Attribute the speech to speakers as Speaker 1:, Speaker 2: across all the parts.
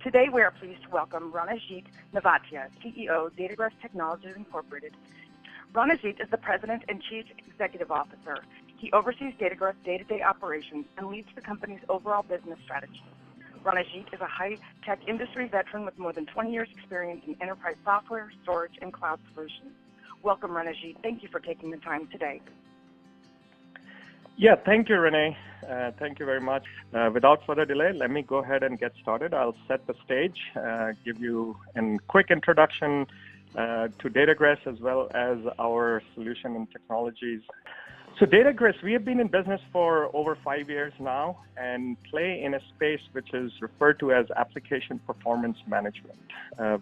Speaker 1: Today, we are pleased to welcome Ranajit Navatia, CEO, DATAGRES Technologies Incorporated. Ranajit is the President and Chief Executive Officer. He oversees DATAGRES day-to-day operations and leads the company's overall business strategy. Ranajit is a high-tech industry veteran with more than 20 years' experience in enterprise software, storage, and cloud solutions. Welcome, Ranajit. Thank you for taking the time today.
Speaker 2: Yeah, thank you, Renee. Thank you very much. Without further delay, let me go ahead and get started. I'll set the stage, give you a quick introduction to DATAGRES as well as our solution and technologies. So DATAGRES, we have been in business for over 5 years now and play in a space which is referred to as application performance management.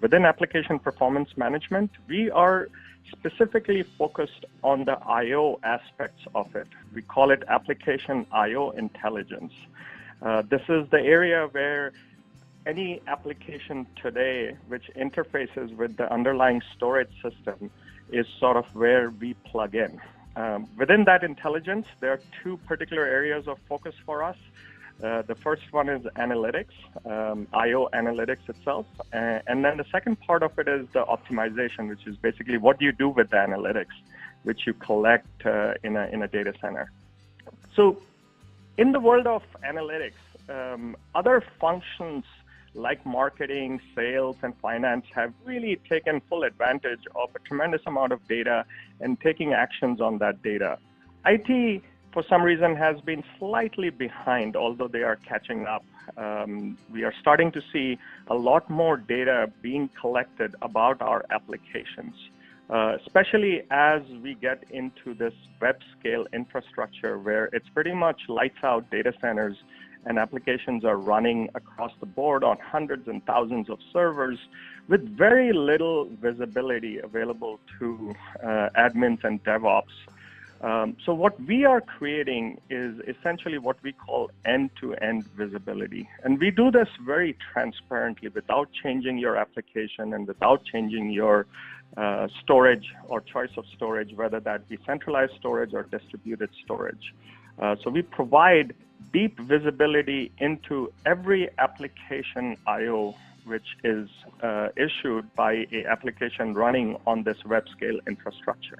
Speaker 2: Within application performance management, we are specifically focused on the I/O aspects of it. We call it application I/O intelligence. This is the area where any application today which interfaces with the underlying storage system is sort of where we plug in. Within that intelligence, there are two particular areas of focus for us. The first one is analytics, I/O analytics itself. And then the second part of it is the optimization, which is basically what do you do with the analytics, which you collect in a data center. So in the world of analytics, other functions like marketing, sales, and finance have really taken full advantage of a tremendous amount of data and taking actions on that data. IT, for some reason, has been slightly behind, although they are catching up. We are starting to see a lot more data being collected about our applications, especially as we get into this web scale infrastructure where it's pretty much lights out data centers and applications are running across the board on hundreds and thousands of servers with very little visibility available to admins and DevOps. So what we are creating is essentially what we call end-to-end visibility. And we do this very transparently without changing your application and without changing your storage or choice of storage, whether that be centralized storage or distributed storage. So we provide deep visibility into every application I/O which is issued by an application running on this web scale infrastructure.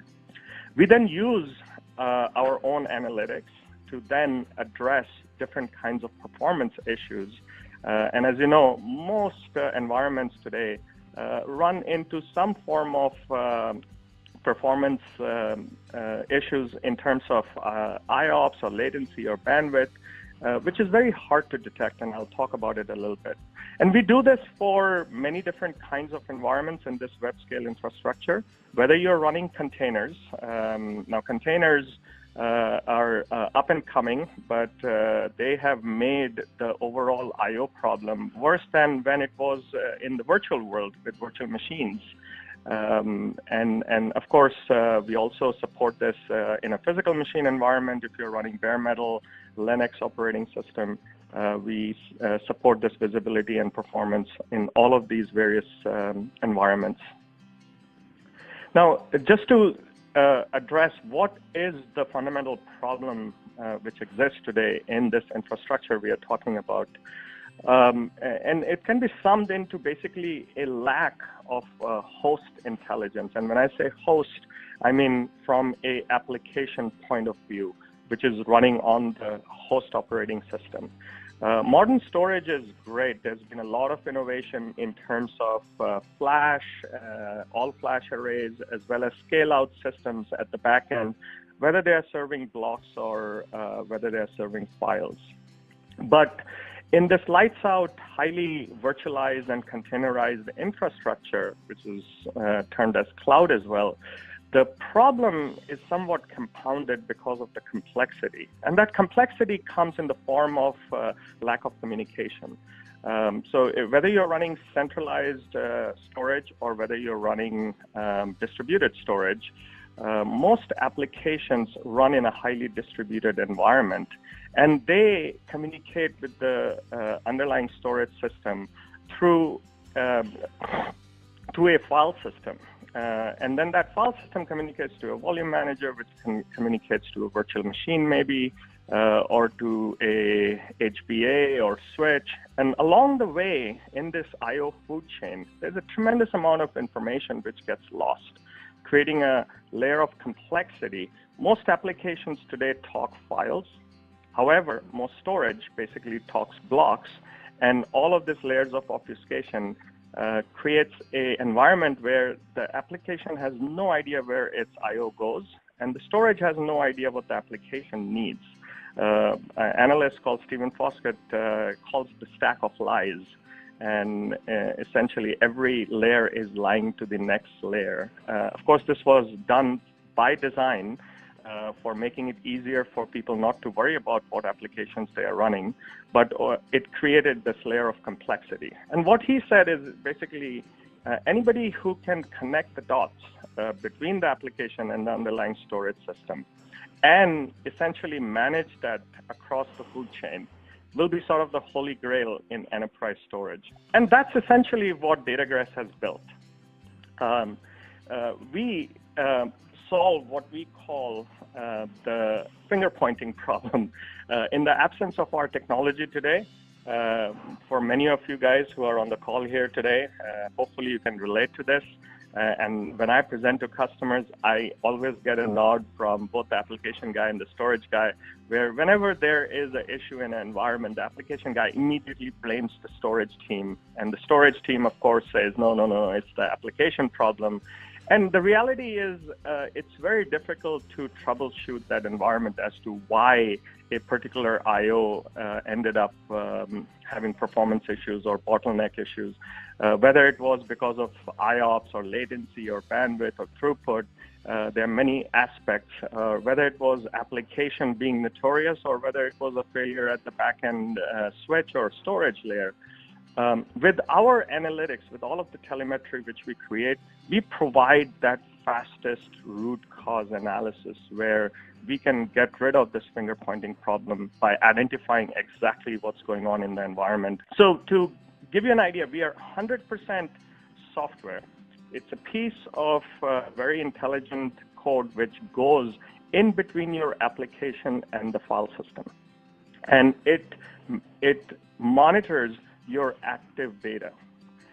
Speaker 2: We then use our own analytics to then address different kinds of performance issues. And as you know, most environments today run into some form of performance issues in terms of IOPS or latency or bandwidth, which is very hard to detect, and I'll talk about it a little bit. And we do this for many different kinds of environments in this web scale infrastructure, whether you're running containers. Now, containers are up and coming, but they have made the overall I/O problem worse than when it was in the virtual world with virtual machines. And of course, we also support this in a physical machine environment. If you're running bare metal, Linux operating system, we support this visibility and performance in all of these various environments. Now, just to address what is the fundamental problem which exists today in this infrastructure we are talking about. And it can be summed into basically a lack of host intelligence. And when I say host, I mean from an application point of view, which is running on the host operating system. Modern storage is great. There's been a lot of innovation in terms of flash, all-flash arrays, as well as scale-out systems at the back end, whether they are serving blocks or whether they are serving files. But in this lights-out, highly virtualized and containerized infrastructure, which is termed as cloud as well, the problem is somewhat compounded because of the complexity. And that complexity comes in the form of lack of communication. So whether you're running centralized storage or whether you're running distributed storage, most applications run in a highly distributed environment, and they communicate with the underlying storage system through a file system. And then that file system communicates to a volume manager, which communicates to a virtual machine maybe, or to a HBA or switch. And along the way in this I/O food chain, there's a tremendous amount of information which gets lost, creating a layer of complexity. Most applications today talk files. However, most storage basically talks blocks, and all of these layers of obfuscation creates an environment where the application has no idea where its I/O goes, and the storage has no idea what the application needs. An analyst called Stephen Foskett calls the stack of lies, and essentially every layer is lying to the next layer. Of course, this was done by design for making it easier for people not to worry about what applications they are running, but it created this layer of complexity. And what he said is basically anybody who can connect the dots between the application and the underlying storage system and essentially manage that across the food chain will be sort of the holy grail in enterprise storage. And that's essentially what DATAGRES has built. We solve what we call the finger pointing problem. In the absence of our technology today, for many of you guys who are on the call here today, hopefully you can relate to this. And when I present to customers, I always get a nod from both the application guy and the storage guy, where whenever there is an issue in an environment, the application guy immediately blames the storage team. And the storage team, of course, says, no, it's the application problem. And the reality is it's very difficult to troubleshoot that environment as to why a particular I/O ended up having performance issues or bottleneck issues, whether it was because of IOPS or latency or bandwidth or throughput. There are many aspects, whether it was application being notorious or whether it was a failure at the backend switch or storage layer. With our analytics, with all of the telemetry which we create, we provide that fastest root cause analysis where we can get rid of this finger pointing problem by identifying exactly what's going on in the environment. So to give you an idea, we are 100% software. It's a piece of very intelligent code which goes in between your application and the file system. And it monitors your active data.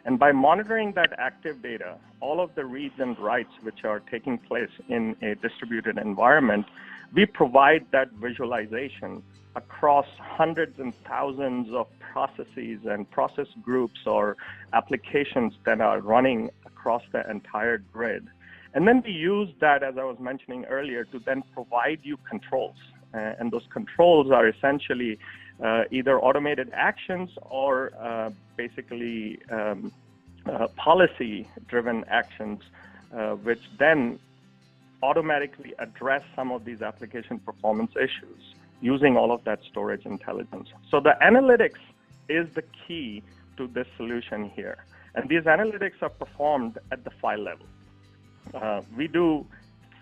Speaker 2: And by monitoring that active data, all of the reads and writes which are taking place in a distributed environment, we provide that visualization across hundreds and thousands of processes and process groups or applications that are running across the entire grid. And then we use that, as I was mentioning earlier, to then provide you controls. And those controls are essentially either automated actions or basically policy-driven actions, which then automatically address some of these application performance issues using all of that storage intelligence. So the analytics is the key to this solution here. And these analytics are performed at the file level. We do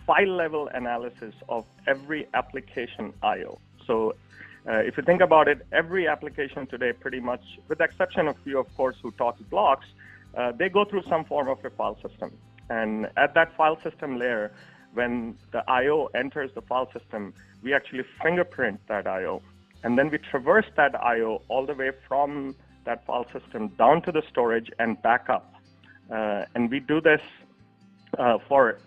Speaker 2: file-level analysis of every application I/O. So if you think about it, every application today pretty much, with the exception of few, of course, who talk blocks, they go through some form of a file system. And at that file system layer, when the I/O enters the file system, we actually fingerprint that I/O. And then we traverse that I/O all the way from that file system down to the storage and back up. And we do this for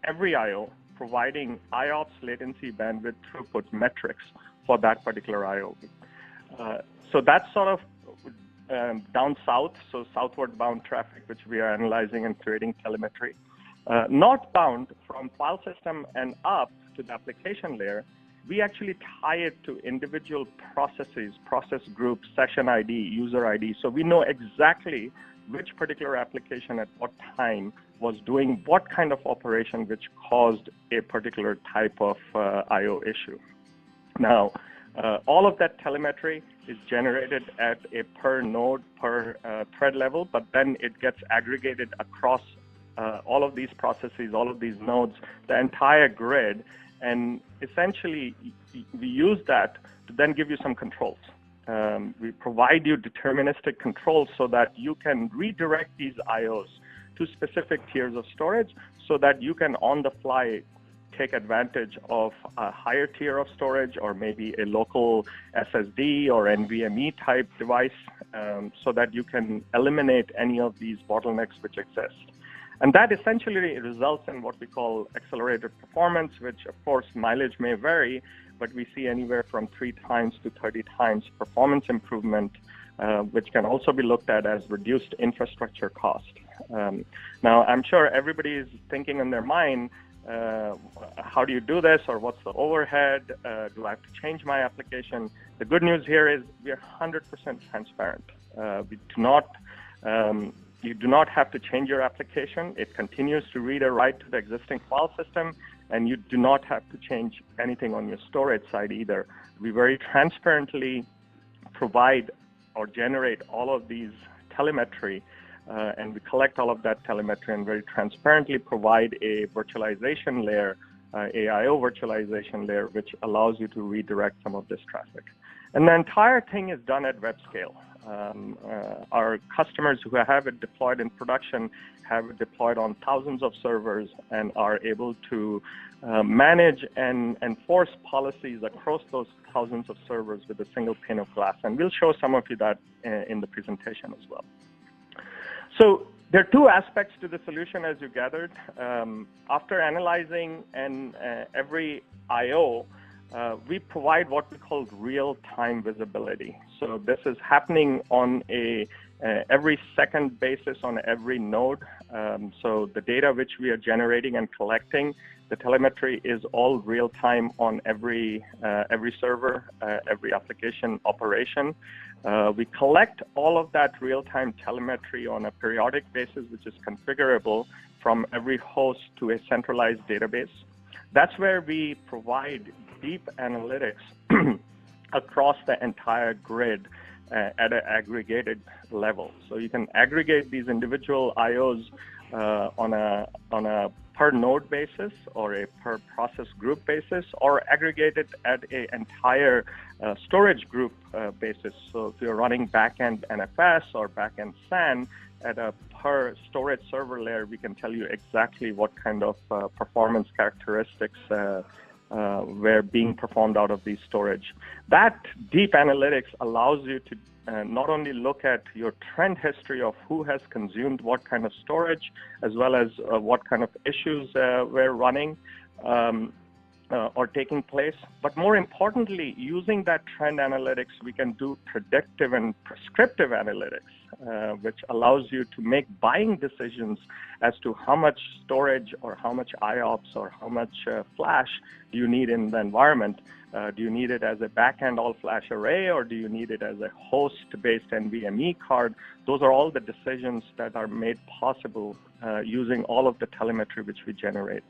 Speaker 2: every I/O, providing IOPS, latency, bandwidth, throughput metrics for that particular I/O. So that's sort of down south, so southward bound traffic, which we are analyzing and creating telemetry. Northbound from file system and up to the application layer, we actually tie it to individual processes, process groups, session ID, user ID. So we know exactly which particular application at what time was doing what kind of operation which caused a particular type of I/O issue. Now, all of that telemetry is generated at a per node, per thread level, but then it gets aggregated across all of these processes, all of these nodes, the entire grid, and essentially we use that to then give you some controls. We provide you deterministic controls so that you can redirect these I/Os to specific tiers of storage so that you can on the fly take advantage of a higher tier of storage or maybe a local SSD or NVMe type device so that you can eliminate any of these bottlenecks which exist. And that essentially results in what we call accelerated performance, which of course mileage may vary, but we see anywhere from 3 times to 30 times performance improvement, which can also be looked at as reduced infrastructure cost. Now, I'm sure everybody is thinking in their mind, how do you do this, or what's the overhead? Do I have to change my application? The good news here is we are 100% transparent. You do not have to change your application. It continues to read or write to the existing file system, and you do not have to change anything on your storage side either. We very transparently provide or generate all of these telemetry, and we collect all of that telemetry and very transparently provide a virtualization layer, AIO virtualization layer, which allows you to redirect some of this traffic. And the entire thing is done at web scale. Our customers who have it deployed in production have it deployed on thousands of servers and are able to manage and enforce policies across those thousands of servers with a single pane of glass. And we'll show some of you that in the presentation as well. So there are 2 aspects to the solution, as you gathered. After analyzing every I/O, we provide what we call real-time visibility. So this is happening on a every second basis on every node. So the data which we are generating and collecting, the telemetry is all real-time on every server, every application operation. We collect all of that real-time telemetry on a periodic basis, which is configurable from every host to a centralized database. That's where we provide deep analytics across the entire grid at an aggregated level. So you can aggregate these individual IOs on a per node basis or a per process group basis, or aggregate it at an entire storage group basis. So if you're running backend NFS or backend SAN at a per storage server layer, we can tell you exactly what kind of performance characteristics were being performed out of these storage. That deep analytics allows you to not only look at your trend history of who has consumed what kind of storage, as well as what kind of issues were running or taking place, but more importantly, using that trend analytics, we can do predictive and prescriptive analytics, which allows you to make buying decisions as to how much storage or how much IOPS or how much flash do you need in the environment. Do you need it as a backend all-flash array, or do you need it as a host-based NVMe card? Those are all the decisions that are made possible using all of the telemetry which we generate.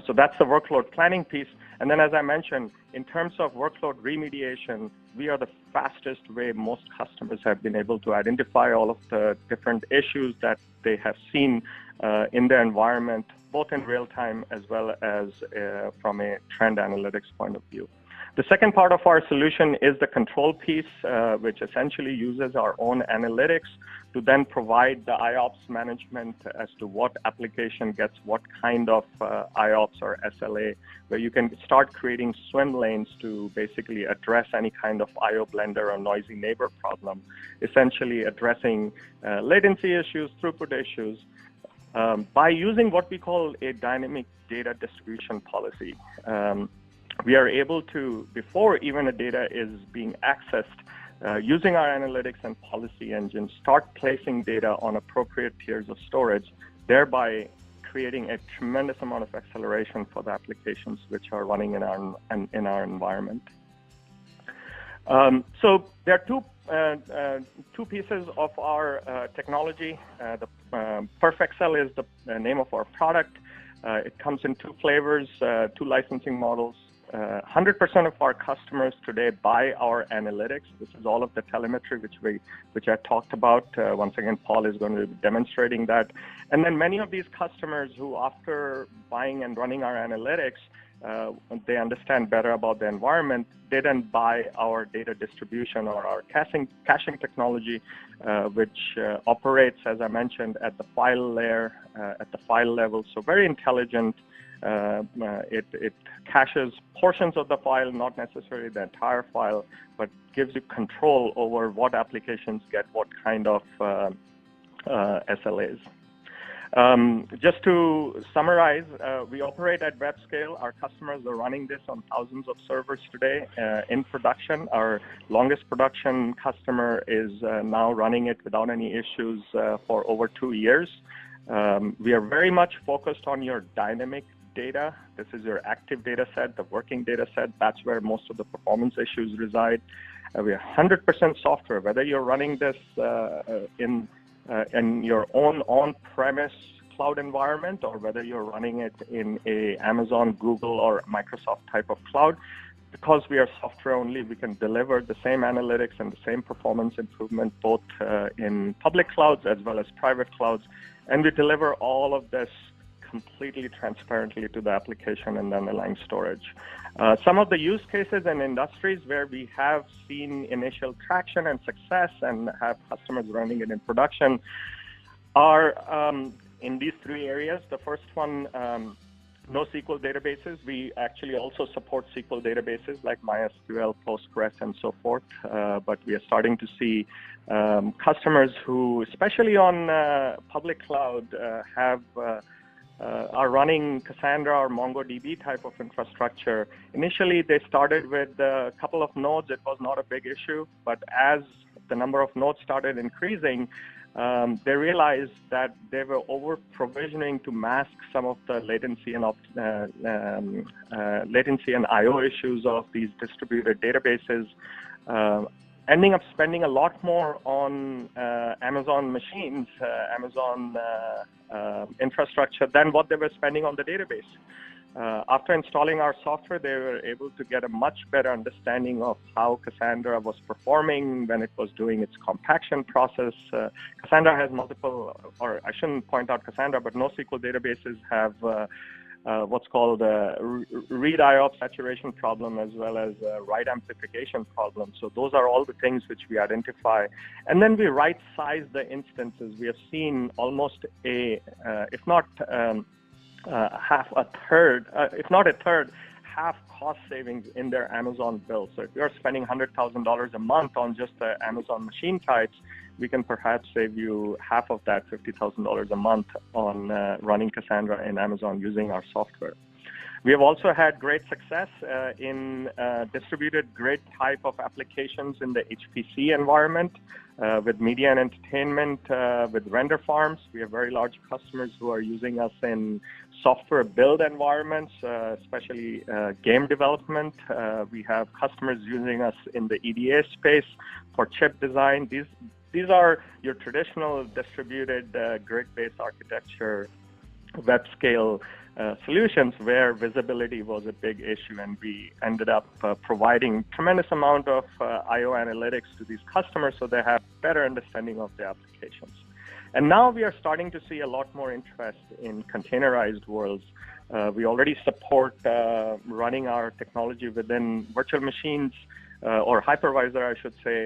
Speaker 2: So that's the workload planning piece. And then, as I mentioned, in terms of workload remediation, we are the fastest way most customers have been able to identify all of the different issues that they have seen in their environment, both in real time as well as from a trend analytics point of view. The second part of our solution is the control piece, which essentially uses our own analytics to then provide the IOPS management as to what application gets what kind of IOPS or SLA, where you can start creating swim lanes to basically address any kind of IO blender or noisy neighbor problem, essentially addressing latency issues, throughput issues, by using what we call a dynamic data distribution policy. We are able to, before even the data is being accessed, using our analytics and policy engine, start placing data on appropriate tiers of storage, thereby creating a tremendous amount of acceleration for the applications which are running in our environment. So there are two pieces of our technology. The PerfAccel is the name of our product. It comes in 2 flavors, 2 licensing models. 100% of our customers today buy our analytics. This is all of the telemetry which I talked about. Once again, Paul is going to be demonstrating that. And then many of these customers who, after buying and running our analytics, they understand better about the environment, they then buy our data distribution or our caching technology, which operates, as I mentioned, at the file layer, at the file level. So very intelligent, It caches portions of the file, not necessarily the entire file, but gives you control over what applications get what kind of SLAs. Just to summarize, we operate at web scale. Our customers are running this on thousands of servers today in production. Our longest production customer is now running it without any issues for over 2 years. We are very much focused on your dynamic data. This is your active data set, the working data set. That's where most of the performance issues reside. We are 100% software, whether you're running this in your own on-premise cloud environment or whether you're running it in a Amazon, Google, or Microsoft type of cloud. Because we are software only, we can deliver the same analytics and the same performance improvement both in public clouds as well as private clouds. And we deliver all of this completely transparently to the application and the underlying storage. Some of the use cases and industries where we have seen initial traction and success and have customers running it in production are in these 3 areas. The first one, NoSQL databases. We actually also support SQL databases like MySQL, Postgres, and so forth. But we are starting to see customers who, especially on public cloud, are running Cassandra or MongoDB type of infrastructure. Initially, they started with a couple of nodes. It was not a big issue, but as the number of nodes started increasing, they realized that they were over-provisioning to mask some of the latency and I/O issues of these distributed databases, ending up spending a lot more on Amazon machines, Amazon infrastructure than what they were spending on the database. After installing our software, they were able to get a much better understanding of how Cassandra was performing when it was doing its compaction process. Cassandra has multiple, or I shouldn't point out Cassandra, but NoSQL databases have what's called a read IOPS saturation problem as well as a write amplification problem. So those are all the things which we identify. And then we right-size the instances. We have seen almost if not a third, half cost savings in their Amazon bill. So if you're spending $100,000 a month on just the Amazon machine types, we can perhaps save you half of that, $50,000 a month on running Cassandra in Amazon using our software. We have also had great success in distributed grid type of applications in the HPC environment with media and entertainment, with render farms. We have very large customers who are using us in software build environments, especially game development. We have customers using us in the EDA space for chip design. These are your traditional distributed grid-based architecture, web scale solutions where visibility was a big issue, and we ended up providing tremendous amount of I/O analytics to these customers so they have better understanding of the applications. And now we are starting to see a lot more interest in containerized worlds. We already support running our technology within virtual machines, or hypervisor, I should say.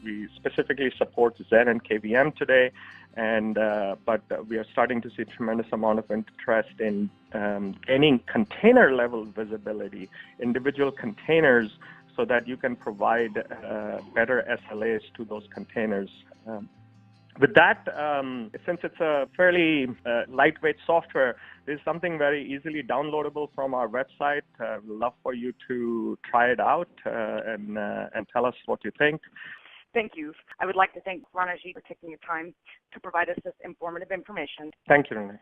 Speaker 2: We specifically support Zen and KVM today, but we are starting to see a tremendous amount of interest in gaining container-level visibility, individual containers, so that you can provide better SLAs to those containers. With that, since it's a fairly lightweight software, this is something very easily downloadable from our website. We'd love for you to try it out and tell us what you think.
Speaker 1: Thank you. I would like to thank Ranajit for taking your time to provide us this informative information.
Speaker 2: Thank you, Renee.